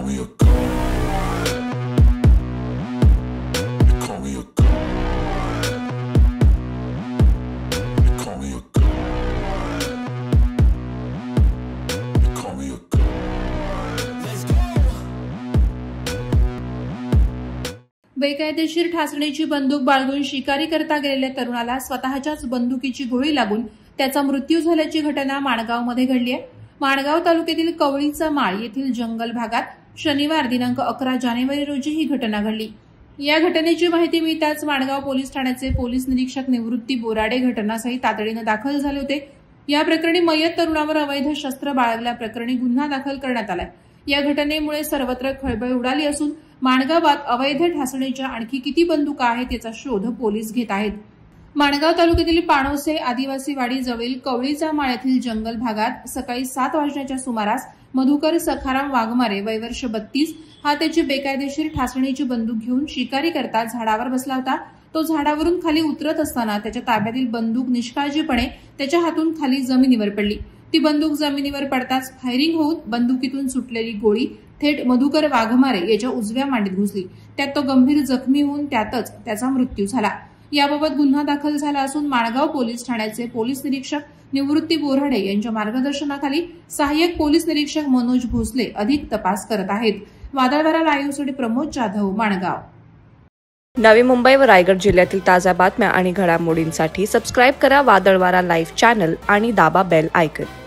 me a god. They call me a god. They call me a god. They call me a god. Let's go. बेकायदेशीर ठासणीची बंदूक बाळगून शिकारी करता गेलेल्या तरुणाला स्वतःच्याच बंदुकीची गोळी लागून त्याचा मृत्यू झाल्याची घटना माणगावमध्ये घडली आहे। माणगाव तालुक्यातील कवळीचा माळ येथील जंगल भागात शनिवार दिनांक 11 जानेवारी रोजी ही घटना घडली। या घटनेची माहिती मिळताच माणगाव पोलीस ठाण्याचे पोलीस निरीक्षक निवृत्ती बोराडे घटनास्थळी तातडीने दाखल झाले होते। या प्रकरणी मयत तरुणावर अवैध शस्त्र बाळगल्याप्रकरणी गुन्हा दाखल करण्यात आलाय। या घटनेमुळे सर्वत्र खळबळ उडाली असून माणगावात अवैध ठासणीच्या आणखी किती बंदुका आहेत याचा शोध पोलीस घेत आहेत। माणगाव तालुक्यातील पाणोसे आदिवासी वाडी जवळील कवळीचा माळ येथील जंगल भागात सकाळी 7 वाजण्याच्या सुमारास मधुकर सखाराम वाघमारे वय वर्ष 32 हा त्याची बेकायदेशीर ठासणीची बंदूक घेऊन शिकारी करता झाडावर बसला होता। तो झाडावरून खाली उतरत असताना त्याच्या ताब्यातील बंदूक निष्काळजीपणे त्याच्या हातून खाली जमिनीवर पडली। ती बंदूक जमिनीवर पडताच फायरिंग होऊन बंदुकीतून सुटलेली गोळी थेट मधुकर वाघमारे याच्या उजव्या मांडीत घुसली। त्यात तो गंभीर जखमी होऊन त्यातच त्याचा मृत्यू झाला। याबाबत गुन्हा दाखल झाला असून माणगाव पोलीस ठाण्याचे पोलीस निरीक्षक निवृत्ती बोराडे यांच्या मार्गदर्शनाखाली सहाय्यक पोलीस निरीक्षक मनोज भोसले अधिक तपास करत आहेत। वादळवारा लाईव्हसाठी प्रमोद जाधव, माणगाव। नवी मुंबई व रायगड जिल्ह्यातील ताज्या बातम्या आणि घडामोडींसाठी सबस्क्राईब करा वादळवारा लाईव्ह चॅनल आणि दाबा बेल आयकॉन।